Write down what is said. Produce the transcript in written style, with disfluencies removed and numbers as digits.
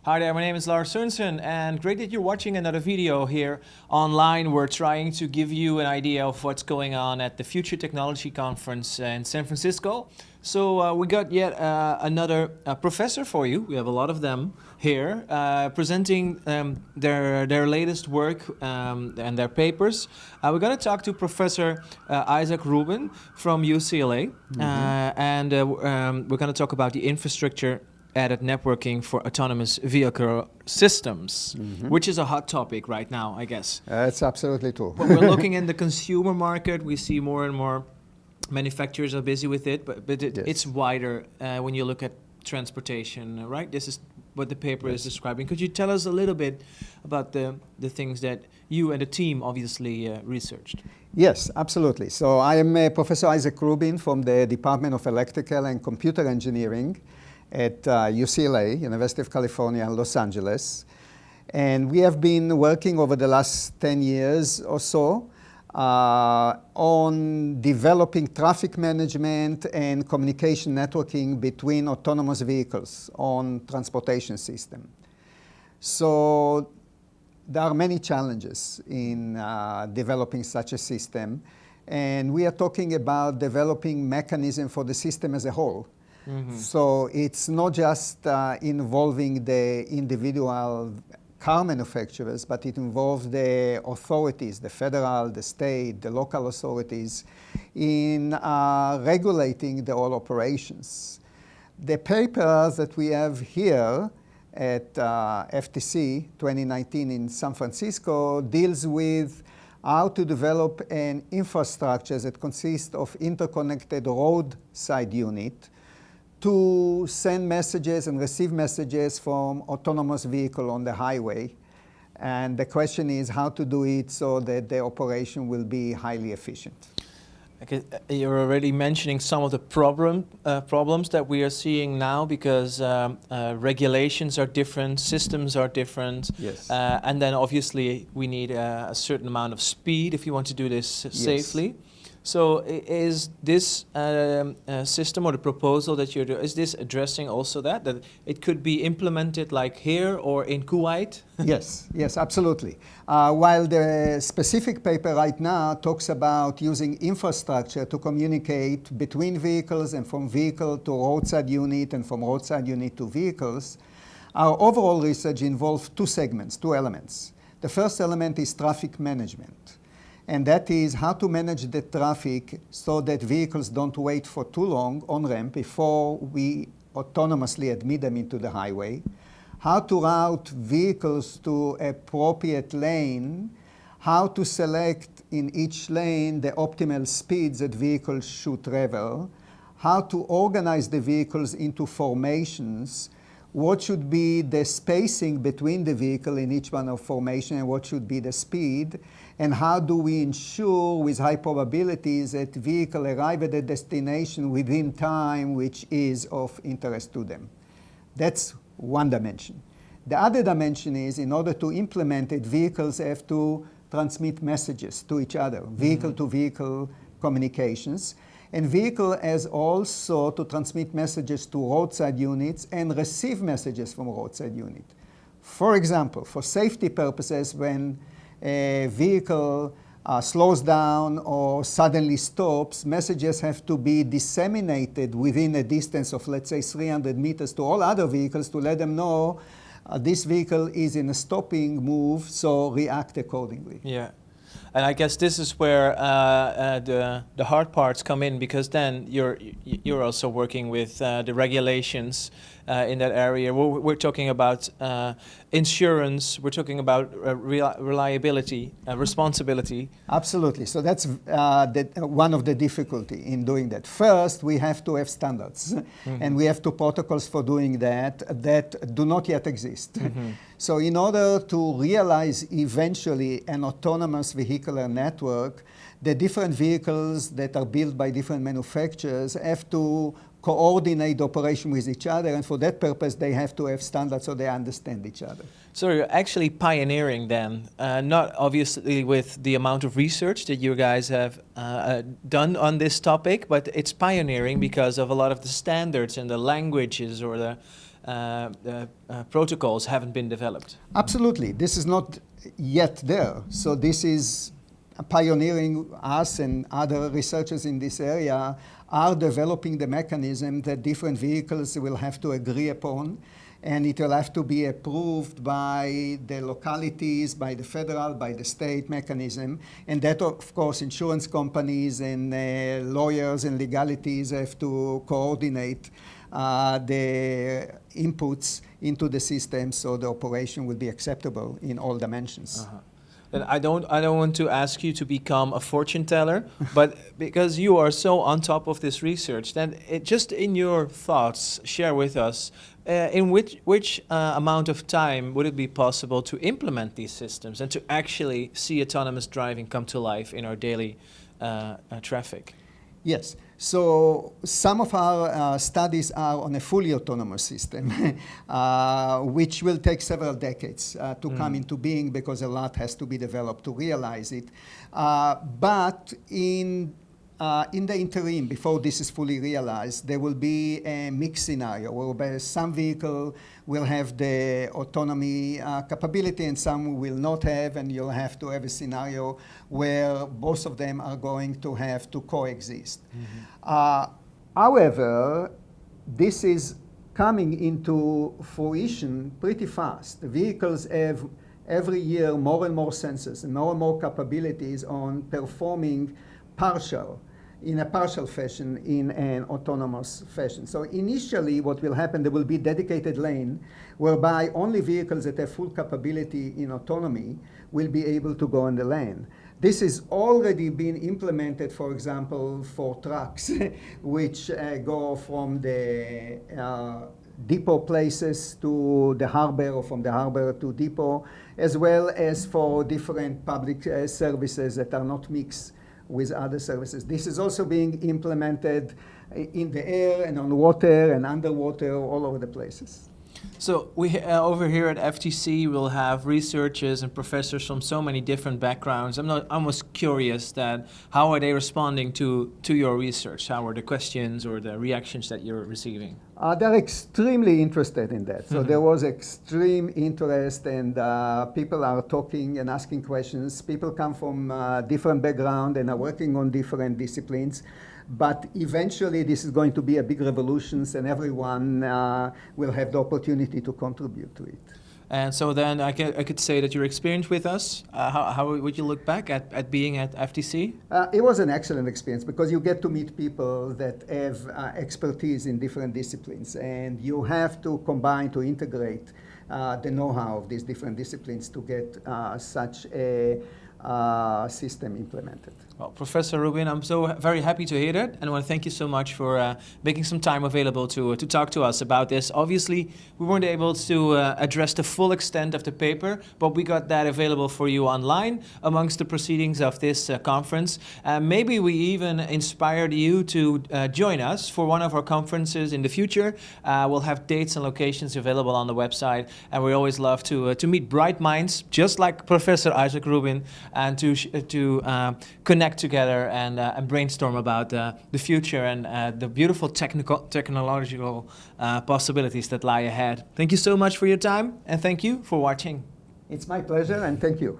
Hi there, my name is Lars Sørensen, and great that you're watching another video here online. We're trying to give you an idea of what's going on at the Future Technology Conference in San Francisco. So we got yet another professor for you. We have a lot of them here presenting their latest work and their papers. We're going to talk to Professor Izhak Rubin from UCLA, and we're going to talk about the infrastructure added networking for autonomous vehicle systems, which is a hot topic right now, I guess. It's absolutely true. But we're looking in the consumer market. We see more and more manufacturers are busy with it, but it's wider when you look at transportation, right? This is what the paper is describing. Could you tell us a little bit about the things that you and the team obviously researched? Yes, absolutely. So I am Professor Izhak Rubin from the Department of Electrical and Computer Engineering at UCLA, University of California in Los Angeles. And we have been working over the last 10 years or so on developing traffic management and communication networking between autonomous vehicles on transportation system. So there are many challenges in developing such a system. And we are talking about developing mechanism for the system as a whole. So it's not just involving the individual car manufacturers, but it involves the authorities, the federal, the state, the local authorities in regulating the whole operations. The paper that we have here at FTC 2019 in San Francisco deals with how to develop an infrastructure that consists of interconnected roadside unit to send messages and receive messages from autonomous vehicle on the highway. And the question is how to do it so that the operation will be highly efficient. Okay, you're already mentioning some of the problems that we are seeing now because regulations are different, systems are different. Yes. And then obviously we need a certain amount of speed if you want to do this safely. So is this system or the proposal that you're doing, is this addressing also that it could be implemented like here or in Kuwait? Yes, absolutely. While the specific paper right now talks about using infrastructure to communicate between vehicles and from vehicle to roadside unit and from roadside unit to vehicles, our overall research involves two segments, two elements. The first element is traffic management. And that is how to manage the traffic so that vehicles don't wait for too long on ramp before we autonomously admit them into the highway. How to route vehicles to appropriate lane. How to select in each lane the optimal speeds that vehicles should travel. How to organize the vehicles into formations. What should be the spacing between the vehicle in each one of formation and what should be the speed, and how do we ensure with high probabilities that vehicle arrive at the destination within time which is of interest to them. That's one dimension. The other dimension is in order to implement it, vehicles have to transmit messages to each other, vehicle-to-vehicle communications. And vehicle has also to transmit messages to roadside units and receive messages from roadside unit. For example, for safety purposes, when a vehicle slows down or suddenly stops, messages have to be disseminated within a distance of, let's say, 300 meters to all other vehicles to let them know this vehicle is in a stopping move, so react accordingly. Yeah. And I guess this is where the hard parts come in, because then you're also working with the regulations in that area. We're talking about insurance. We're talking about reliability, responsibility. Absolutely. So that's one of the difficulty in doing that. First, we have to have standards, and we have two protocols for doing that do not yet exist. So in order to realize eventually an autonomous vehicular network, the different vehicles that are built by different manufacturers have to coordinate operation with each other, and for that purpose they have to have standards so they understand each other. So you're actually pioneering then, not obviously with the amount of research that you guys have done on this topic, but it's pioneering because of a lot of the standards and the languages or the protocols haven't been developed. Absolutely. This is not yet there. So this is pioneering. Us and other researchers in this area are developing the mechanism that different vehicles will have to agree upon, and it will have to be approved by the localities, by the federal, by the state mechanism. And that, of course, insurance companies and lawyers and legalities have to coordinate the inputs into the system so the operation will be acceptable in all dimensions. And I don't want to ask you to become a fortune teller, but because you are so on top of this research, then just in your thoughts, share with us in which amount of time would it be possible to implement these systems and to actually see autonomous driving come to life in our daily traffic? Yes. So some of our studies are on a fully autonomous system, which will take several decades to come into being because a lot has to be developed to realize it. But in the interim, before this is fully realized, there will be a mixed scenario whereby some vehicle will have the autonomy capability and some will not have, and you'll have to have a scenario where both of them are going to have to coexist. However, this is coming into fruition pretty fast. The vehicles have every year more and more sensors and more capabilities on performing in a partial fashion in an autonomous fashion. So initially what will happen, there will be dedicated lane whereby only vehicles that have full capability in autonomy will be able to go on the lane. This is already been implemented, for example, for trucks, which go from the depot places to the harbor or from the harbor to depot, as well as for different public services that are not mixed with other services. This is also being implemented in the air and on water and underwater, all over the places. So we over here at FTC will have researchers and professors from so many different backgrounds. I'm almost curious that how are they responding to your research? How are the questions or the reactions that you're receiving? They're extremely interested in that. So there was extreme interest, and people are talking and asking questions. People come from different backgrounds and are working on different disciplines. But eventually, this is going to be a big revolution, and everyone will have the opportunity to contribute to it. And so then I could say that your experience with us, how would you look back at being at FTC? It was an excellent experience because you get to meet people that have expertise in different disciplines, and you have to combine, to integrate the know-how of these different disciplines to get such a system implemented. Well, Professor Rubin, I'm so very happy to hear that, and I want to thank you so much for making some time available to talk to us about this. Obviously, we weren't able to address the full extent of the paper, but we got that available for you online amongst the proceedings of this conference. Maybe we even inspired you to join us for one of our conferences in the future. We'll have dates and locations available on the website, and we always love to meet bright minds, just like Professor Izhak Rubin, and to connect together and brainstorm about the future and the beautiful technological possibilities that lie ahead. Thank you so much for your time, and thank you for watching. It's my pleasure, and thank you.